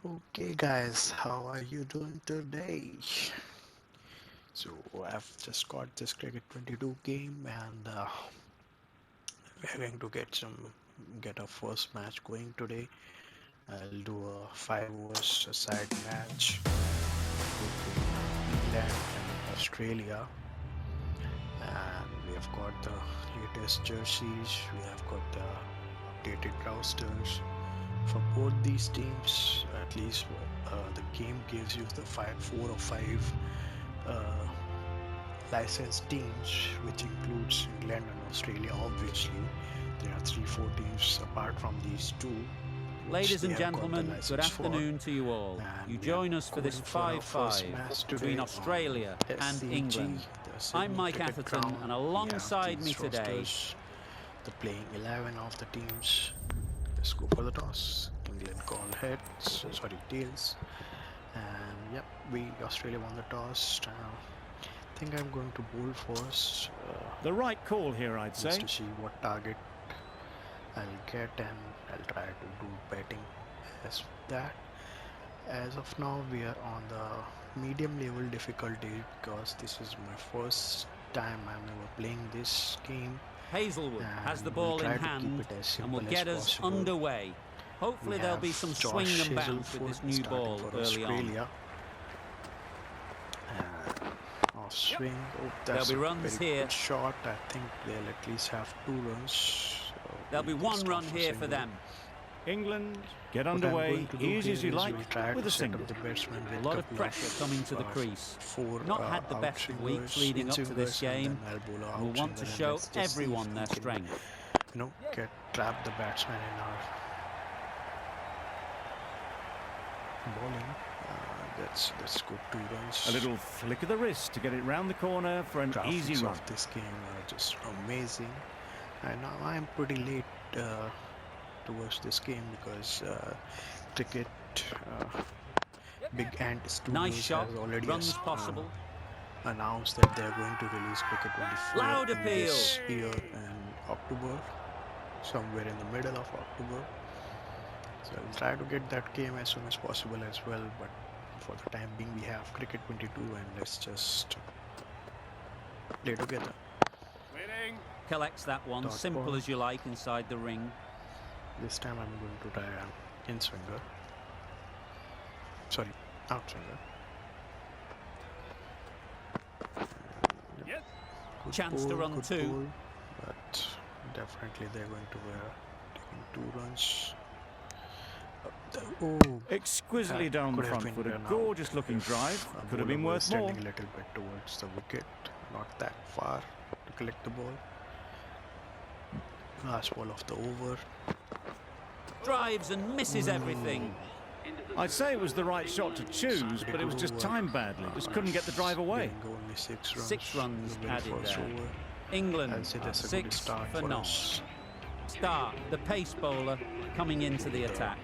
Okay, guys, how are you doing today? So, I've just got this Cricket 22 game, and we're going to get our first match going today. I'll do a 5 overs a side match between England and Australia, and we have got the latest jerseys. We have got the updated rosters for both these teams. At least the game gives you the 4 or 5 uh, licensed teams, which includes England and Australia. Obviously, there are 3, 4 teams apart from these two, which Ladies they and have got the gentlemen, good license for. afternoon to you all. You And we are join us for this going for our first 5-5 match between today on Australia and SCG, England. the I'm Sydney Mike Cricket Atherton, Ground. and We have alongside me these today, rosters, the playing 11 of the teams. Let's go for the toss. England call heads, sorry, tails. And yep, Australia won the toss. I think I'm going to bowl first. The right call here, I'd Just say. to see what target I'll get, and I'll try to do betting as that. As of now, we are on the medium level difficulty because this is my first time I'm ever playing this game, Hazelwood has the and we'll ball in try to keep hand it as and will simple as get us possible. underway. Hopefully We there'll have be some Josh swing and bounce with this Hazelwood new starting ball for early on. Australia. Off swing. Oh, There'll that's be a runs very here. good shot. I think they'll at least have 2 runs. So There'll be we'll one start run here for single. them. England, get What I'm underway, going to do easy as here you is like, we'll try with to a set single. up the batsman with A lot of couple pressure coming to the crease. 4 Not had the best of weeks outswingers, leading up to this in-swingers, and game. then I'll bowl a And will want outswinger, to and show let's just see if everyone we their can, strength. trap the batsman in our bowling. Let's go 2 runs. A little flick of the wrist to get it round the corner for an easy Graphics run. of this game are just amazing, and now I'm pretty late towards this game because cricket Big Ant Nice Studios shot, has already runs possible. announced that they're going to release Cricket 24 Loud in appeal. this year in October, somewhere in the middle of October. So I'll try to get that game as soon as possible as well, but for the time being we have Cricket 22 and let's just play together. Collects that one, Dot simple ball. as you like, inside the ring. This time I'm going to try an in-swinger. Sorry, outswinger. Good Chance to run good two. ball, but definitely they're going to be taking 2 runs. Oh, Exquisitely down the could have front been foot, a run out gorgeous looking if drive. a Could have been bowler was worth more. standing a little bit towards the wicket, not that far to collect the ball. Last ball of the over. Drives and misses everything. I'd say it was the right shot to choose, but it was just timed badly. Just couldn't get the drive away. Didn't go, only 6 runs. 6 runs The very added first there. over. England I'd say are that's a good 6 start for for none. us. Star, the pace bowler, coming into the attack.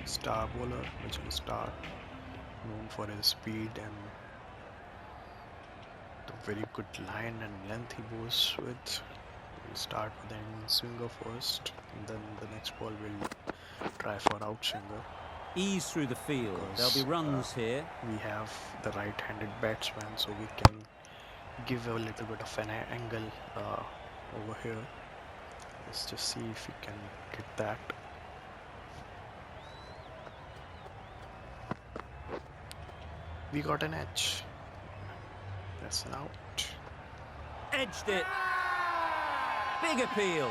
Star bowler, which is Star, known for his speed and the very good line and length he bowls with. We'll start with an in-swinger first, and then the next ball we'll try for outswinger. Ease through the field. Because, There'll be runs here. We have the right-handed batsman, so we can give a little bit of an angle over here. Let's just see if we can get that. We got an edge. That's an out. Edged it. Big appeal.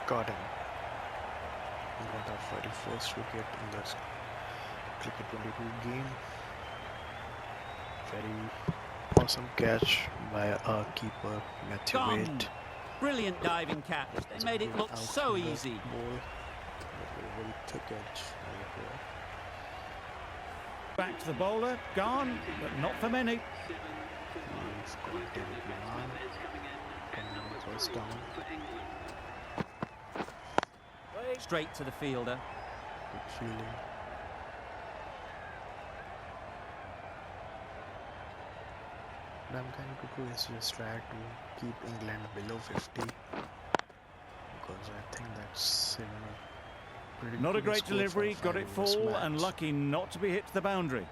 Got him. We got our very first wicket in this Cricket 22 game. Very awesome catch by our keeper, Matthew Gone. Wade. Brilliant diving catch. They made it look so easy. Ball. A very thick edge over here. Back to the bowler, gone, but not for many. He's got David Milan. Coming first down. Straight to the fielder. Good fielding. What I'm going to do is just try to keep England below 50, because I think that's Pretty Not a good great score for delivery, a got it 5 overs full and match. lucky not to be hit to the boundary.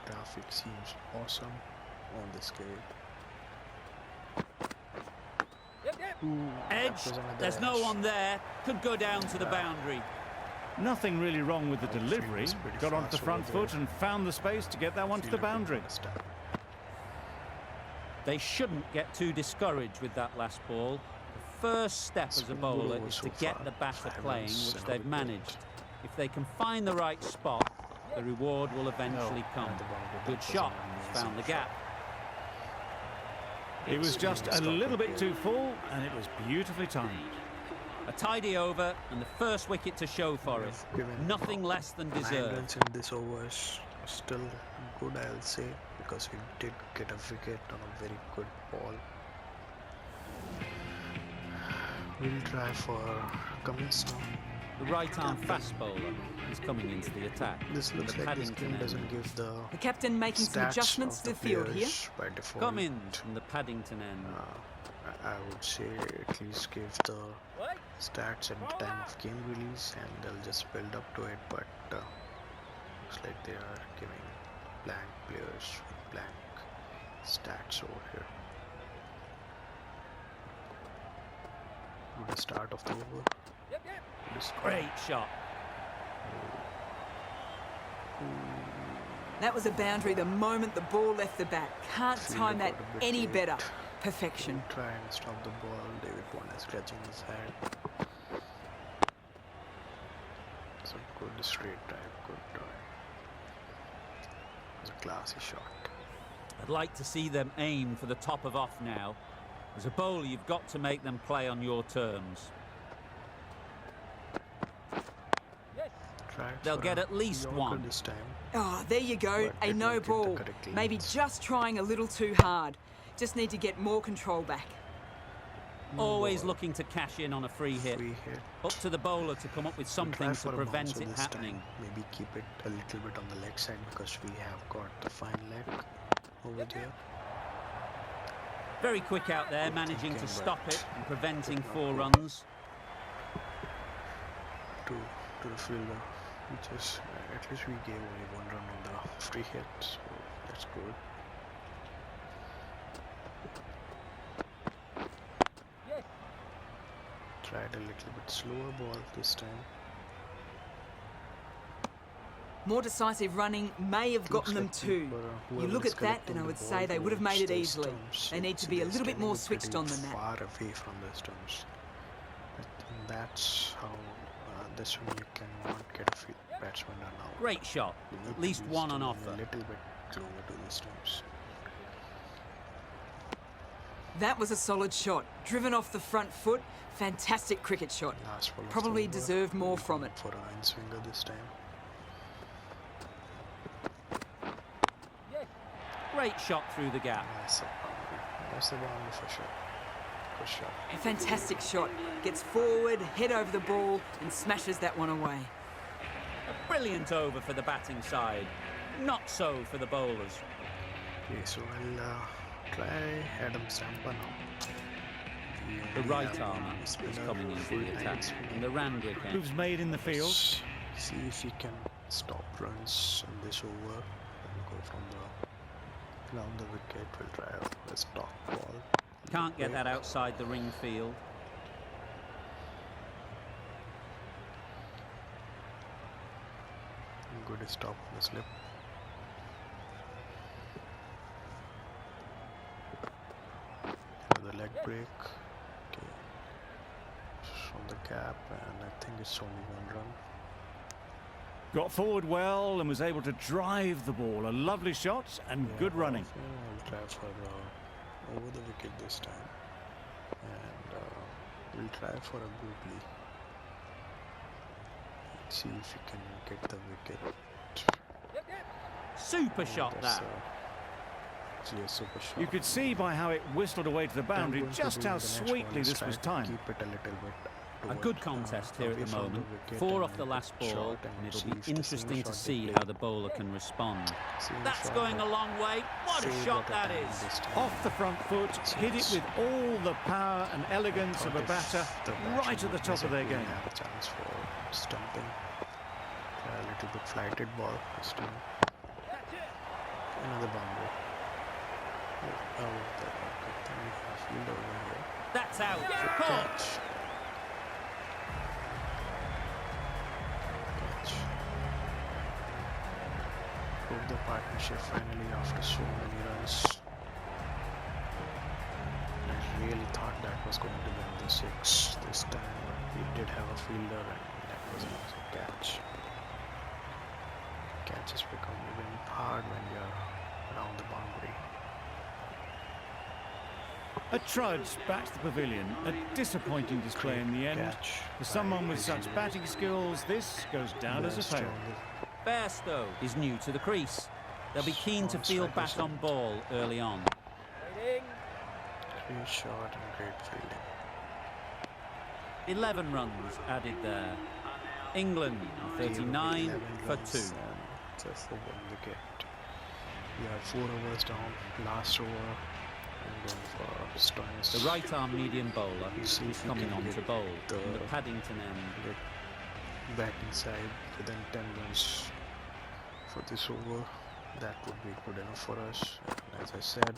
The graphic seems awesome on this game. Ooh, that Edge. was another There's no edge. one there. Could go down to the boundary. Nothing really wrong with the Outfield delivery. was pretty Got onto the fast front over there. foot and found the space to get that one to the Fielder couldn't boundary. understand. They shouldn't get too discouraged with that last ball. The first step as a Swing bowler ball is so to get far, the batter 5 playing, runs which and a they've wicket. managed. If they can find the right spot, the reward will eventually No, come. and the boundary, Good that was shot, an he's amazing found the shot. gap. It was just a Stop little it bit here. too full and it was beautifully timed. A tidy over and the first wicket to show for it. We've given Nothing less than 9 deserved. runs in this over. Still good, I'll say, because we did get a wicket on a very good ball. We'll try for Cummins now. The right-arm fast bowler is coming into the attack. This looks The like this Paddington game end. doesn't give the The captain making some stats adjustments of to the field here. players by default. Cummins from the Paddington end. I would say at least give the stats at the time of game release and they'll just build up to it, but looks like they are giving blank players with blank stats over here. Good start of the over. Good score. Great shot. That was a boundary the moment the ball left the bat. Can't Fielder time that got a bit any late. better. Perfection. Try and stop the ball. David Warner scratching his head. It's a good straight drive, good drive. It was a classy shot. I'd like to see them aim for the top of off now. As a bowler, you've got to make them play on your terms. Tried They'll for get a at least Yorker one. this time. Oh, there you go. But A it no won't get the ball. correct Maybe lanes. just trying a little too hard. Just need to get more control back. Always ball. looking to cash in on a free hit. Free hit. Up to the bowler to come up with We'll something try to for a prevent bouncer it this happening. time. Maybe keep it a little bit on the leg side because we have got the fine leg over there. Very quick out there, Good managing to thinking, stop but it and preventing did not 4 go. runs. To the fielder, which is at least we gave only 1 run on the free hit, so that's good. Tried a little bit slower ball this time. More decisive running may have gotten them Looks like too. whoever You look is at that collecting and I the would ball say they would have made it towards the easily. stumps, They need to so be a they're little bit standing more switched pretty on than that. far away from the stumps. I think that's how this one you cannot get a batsman run out. Great shot. You need At to least be one on standing offer. a little bit closer to the stumps. That was a solid shot. Driven off the front foot. Fantastic cricket shot. Last ball of the Probably over. deserved more We're from going it. for an in-swinger this time. Great shot through the gap. Nice boundary. That's the boundary for sure. Good shot. A fantastic shot. Gets forward, head over the ball and smashes that one away. A brilliant over for the batting side. Not so for the bowlers. Okay, so I'll try Adam Stamper now. The right armour is coming into the attack. And the Randwick end. Moves made in the field. See if he can stop runs in this over and go from the round the wicket. We'll try a stock ball. Can't get that outside the ring field. Good stop on the slip. The leg break. Okay. From the gap, and I think it's only 1 run. Got forward well and was able to drive the ball. A lovely shot and good running. I'll try for over the wicket this time, and we'll try for a googly. See if we can get the wicket. Super shot That's that. actually a super shot. You could see by how it whistled away to the What I'm boundary going to just do how in the next sweetly one is this try was to timed. Keep it a little bit A good contest here at the moment. 4 off the last ball, and it'll be interesting to see how the bowler can respond. That's going a long way. What a shot that is! Off the front foot, hit it with all the power and elegance of a batter right at the top of their game. Have a chance for stumping. A little bit flighted ball. Still another boundary. Oh, that good thing we have field over here. That's out. Caught. Catch. Broke the partnership finally after so many runs. I really thought that was going to win the 6 this time, but we did have a fielder and that was an easy catch. Catches become even hard when you're around the boundary. A trudge back to the pavilion, a disappointing display in the end. Catch For someone by with such Brazil. batting skills, this goes down as a Best fail. on the Bairstow is new to the crease. They'll be keen to field back on ball early on. great shot and great fielding. 11 runs added there. England 39 for 2. Just for 1 wicket. We are 4 overs down. Last over. I'm going for Stones. The right arm medium bowler See is if he coming can on get to bowl the- in the Paddington end. Get back inside within 10 runs for this over. That would be good enough for us. And as I said,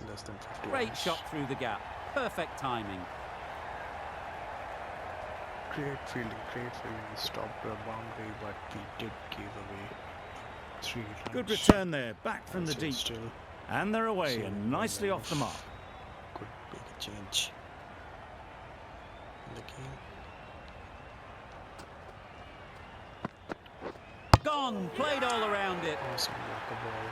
less than 50 Great runs. shot through the gap. Perfect timing. Great fielding. Stopped the boundary, but we did give away 3 runs. Good return there, back from the So deep. Still And they're away and nicely off the mark. could make a change in the game. Gone. Played all around it. Awesome like a ball.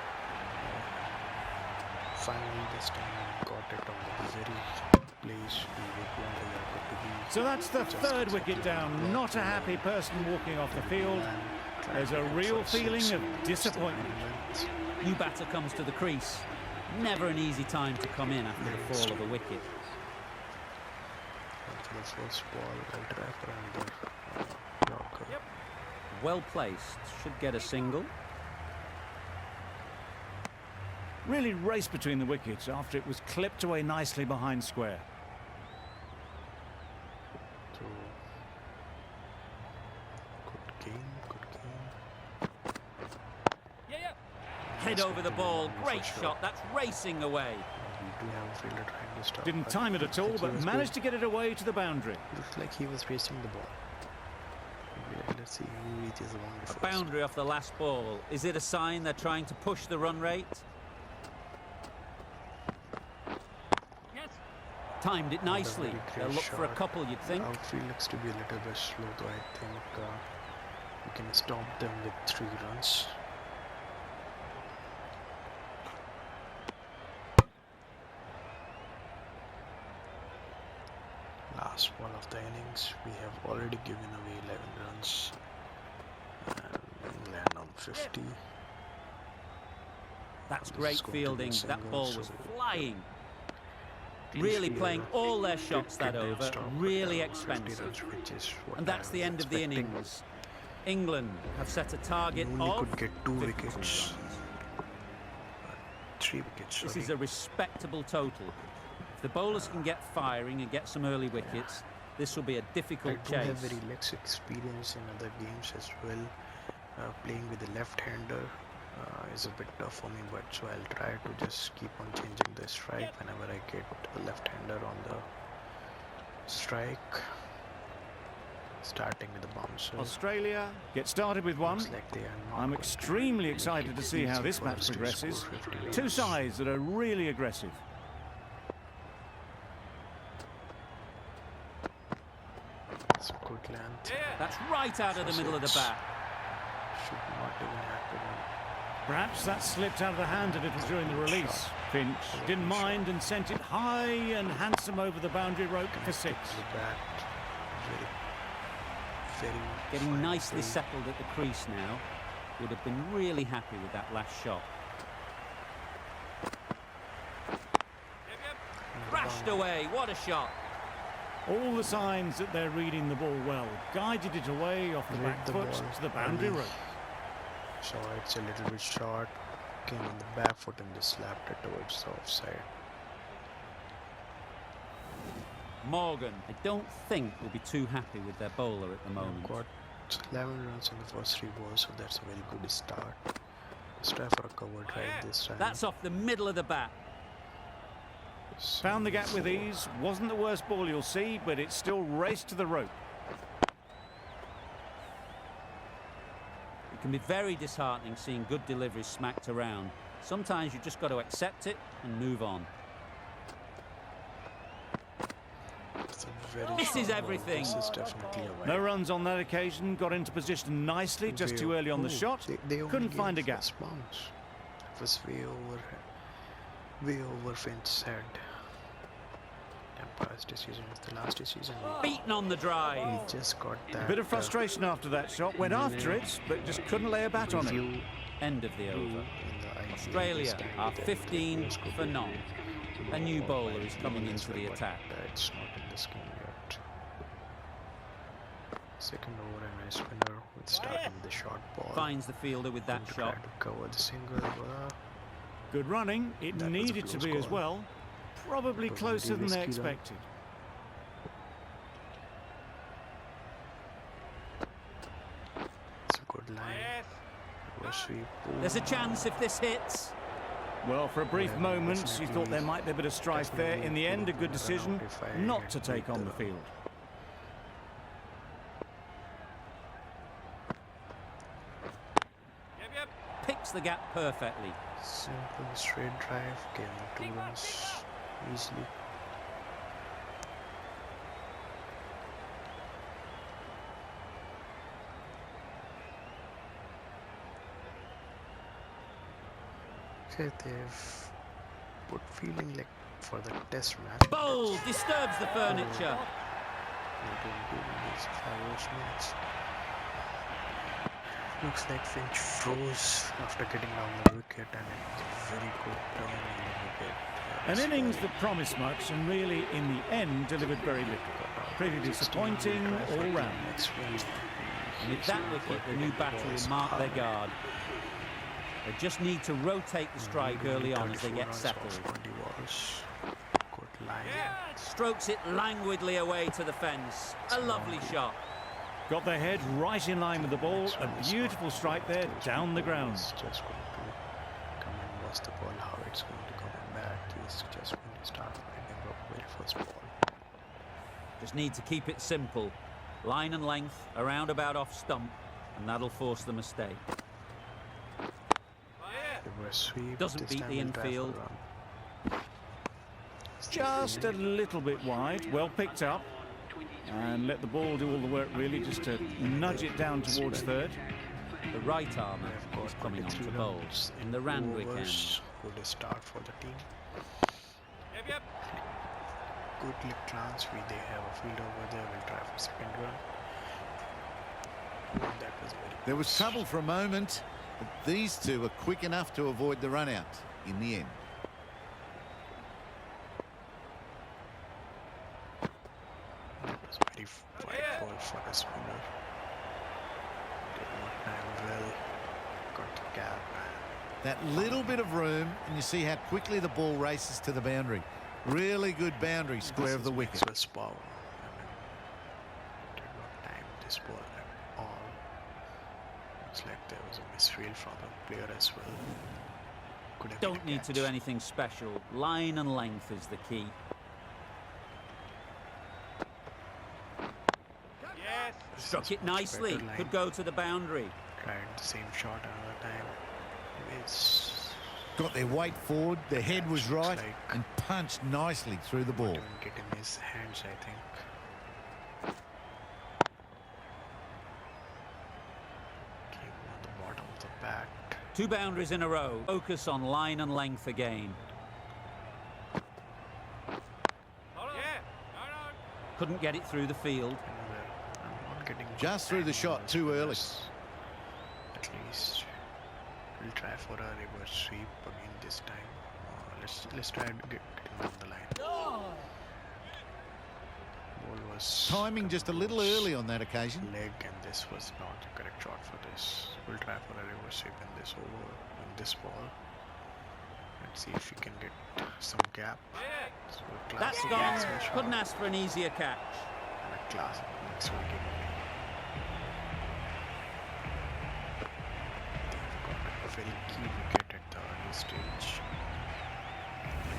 Finally this time we got it on the very place we would want the Yorker to be. So that's the Just third wicket exactly down. blocked Not a the happy person walking off the field. And tried There's to a go real for feeling 6 of and disappointment. still wins. New batter comes to the crease. Never an easy time to come in after the fall of a wicket. And for the first ball, I'll try for another Yorker. Well placed. Should get a single. Really raced between the wickets after it was clipped away nicely behind square. So good game. Head over the ball. Great shot. That's racing away. We do have a fielder trying to stop. Didn't but time it at all, he but was managed good. to get it away to the boundary. Looked like he was racing the ball. Let's see who reaches the boundary A first. boundary off the last ball. Is it a sign they're trying to push the run rate? Timed it nicely. Very They'll great look for a shot. couple, you'd think. Outfield looks to be a little bit slow, though I think we can stop them with 3 runs. Last ball of the innings, we have already given away 11 runs. And England on 50. That's This great is going to be a fielding. That single, ball so was flying. Please Really feel playing all their it shots that can over. stop Really at 50 expensive. runs, which is what And that's I the was end of the expecting. innings. England have set a target We only of could get 2 52 wickets. runs. 3 wickets. This sorry. is a respectable total. If the bowlers can get firing and get some early wickets, this will be a I difficult do have chase. very less experience in other games as well. Playing with the left-hander is a bit tough for me, but so I'll try to just keep on changing the strike whenever I get a left-hander on the strike. Starting with the bouncer. Australia get started with 1. Looks like they are not I'm going to extremely make excited it to see how easy this for match us to progresses. score 50 Two runs. sides that are really aggressive. It's a good length. That's right out of the middle of the bat. Should not even happen. Perhaps that slipped out of the hand a little during the release. Finch didn't mind and sent it high and handsome over the boundary rope for 6. The bat, very Getting fine nicely play. settled at the crease now. Would have been really happy with that last shot. And Thrashed down. away. What a shot. All the signs that they're reading the ball well. Guided it away off the back foot to the boundary rope. So it's a little bit short. Came on the back foot and just slapped it towards the offside. Morgan, I don't think will be too happy with their bowler at the moment. Got 11 runs in the first 3 balls, so that's a very good start. Let's try for a cover drive this time. That's off the middle of the bat. Found the gap with ease. Wasn't the worst ball you'll see, but it still raced to the rope. It can be very disheartening seeing good deliveries smacked around. Sometimes you just got to accept it and move on. This is everything. This is definitely a No runs on that occasion. Got into position nicely, just too early on the shot. They Couldn't find a gap. Bounce. It was way over Finn's head. Empire's decision was the last decision. Beaten on the drive. He just got that. A bit of frustration after that shot. Went after it, but just couldn't lay a bat on it. End of the over. Australia are 15 for none. A new bowler is coming into the attack. It's not in the scheme yet. Second over and a spinner with starting with the short ball. Finds the fielder with that shot. To cover the single. Good running. It needed to be as well. Probably closer than they expected. It's a good line. There's a chance if this hits. Well, for a brief moment, you thought there might be a bit of strife there. In the end, a good decision not to take on the field. Picks the gap perfectly. Simple straight drive, gave him 2 runs easily. Okay, they've put feeling like for the test match. Bowl disturbs the furniture. Looks like Finch froze after getting down the wicket, and it was a very good turn on the wicket. An innings that promised much and really, in the end, delivered very little. Pretty disappointing all round. And with that wicket, the new batter will mark their guard. They just need to rotate the strike early on as they get settled. Strokes it languidly away to the fence. A lovely shot. Got their head right in line with the ball. A beautiful strike there, down the ground. Just going to come and watch the ball, how it's going to come back. He's just going to start picking up very first ball. Just need to keep it simple. Line and length, around about off stump, and that'll force the mistake. Doesn't beat the infield. Just a little bit wide, well picked up. And let the ball do all the work really, just to nudge it down towards third. The right armour is coming on to bowl in the Randwick end. Good start for the team. Good lick glance. They have a field over there. We'll try for second run. That was very good. There was trouble for a moment, but these two were quick enough to avoid the run out in the end. That was very wide ball for a spinner. Did not time well. Got the gap. That little bit of room, and you see how quickly the ball races to the boundary. Really good boundary square of the wicket. This was power. Did not time this ball at all. Looks like there was a misfield from a player as well. Could have Don't need to do anything special. Line and length is the key. Struck it nicely. Could go to the boundary. Tried the same shot another time. It's Got their weight forward, their head was right, and punched nicely through the ball. didn't get in his hands, I think. Came on the bottom of the bat. 2 boundaries in a row. Focus on line and length again. Couldn't get it through the field. I'm not getting Just through the shot too early. At least we'll try for a reverse sweep again this time. Let's try to get down the line. Ball was Timing just a little early on that occasion. leg, and this was not the correct shot for this. We'll try for a reverse sweep in this over, in this ball. Let's see if we can get some gap. So That's gone. Couldn't ask for an easier catch. And a classic next wicket. They've got a very key wicket at the early stage.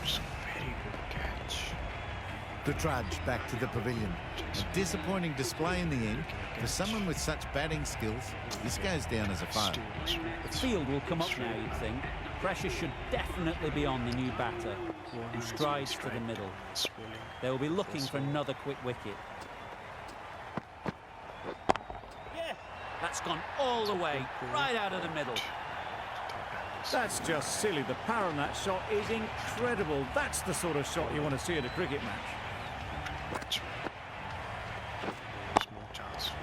It's a very good catch. The trudge back to the pavilion. A disappointing display in the end. For someone with such batting skills, this goes down as a fail. The field will come up now, you'd think. Pressure should definitely be on the new batter, who strides for the middle. They will be looking for another quick wicket. That's gone all the way, right out of the middle. That's just silly. The power on that shot is incredible. That's the sort of shot you want to see at a cricket match. There's no chance for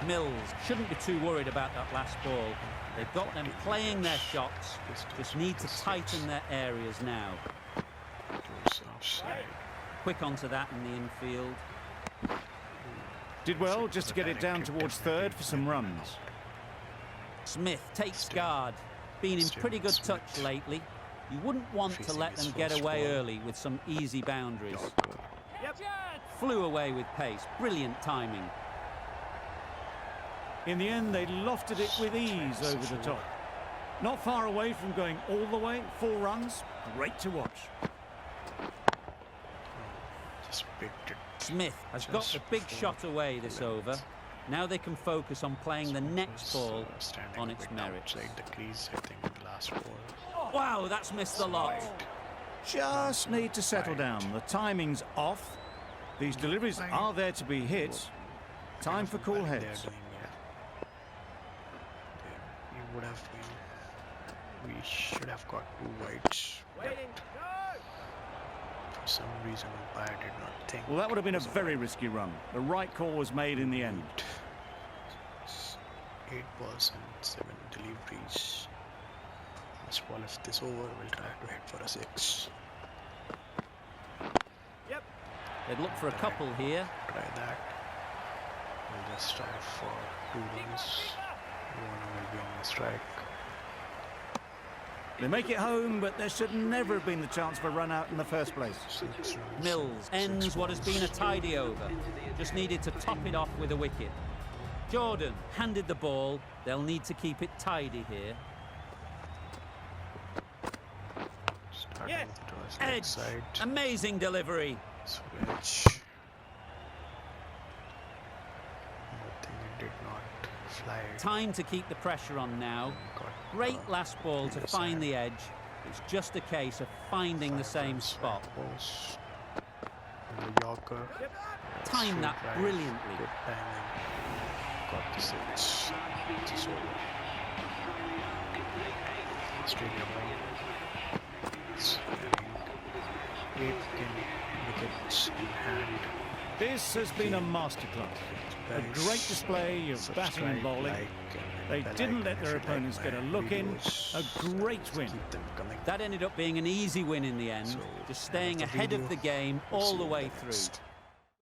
Mills shouldn't be too worried about that last ball. They've got them playing their shots, just need to tighten their areas now. Quick onto that in the infield. Did well just to get it down towards third for some runs. Smith takes guard. Been in pretty good touch lately. You wouldn't want to let them get away early with some easy boundaries. Flew away with pace. Brilliant timing. In the end, they lofted it with ease over the top. Not far away from going all the way. 4 runs. Great to watch. Just picked it. Smith has got the big shot away this over. Now they can focus on playing the next ball on its merits. Outside the crease, I think, in the last ball. Wow, that's missed the lot. Just need to settle down. The timing's off. These deliveries are there to be hit. Time for cool heads. We would have been. We should have got 2 wides. For some reason, umpire did not think. Well, that would have been a very risky run. The right call was made in the end. 8 balls and 7 deliveries. Last ball, if this over, we'll try to hit for a 6. They'd look for a couple here. Try that. We'll just try for 2 runs. 1 will be on the strike. They make it home, but there should never have been the chance for a run out in the first place. 6 runs. Mills ends what has been a tidy over. Just needed to top it off with a wicket. Jordan handed the ball. They'll need to keep it tidy here. Edge. Side. Amazing delivery. Switch. I think it did not fly. Time to keep the pressure on now. Great last ball to find the edge. It's just a case of finding the same spot. And the Yorker. Timed that brilliantly. Good timing. Got the 6. It's over. Stadium one. It's having 8 wickets in hand. This has been a masterclass. A great display of batting and bowling. They didn't let their opponents get a look in. A great win. That ended up being an easy win in the end, just staying ahead of the game all the way through.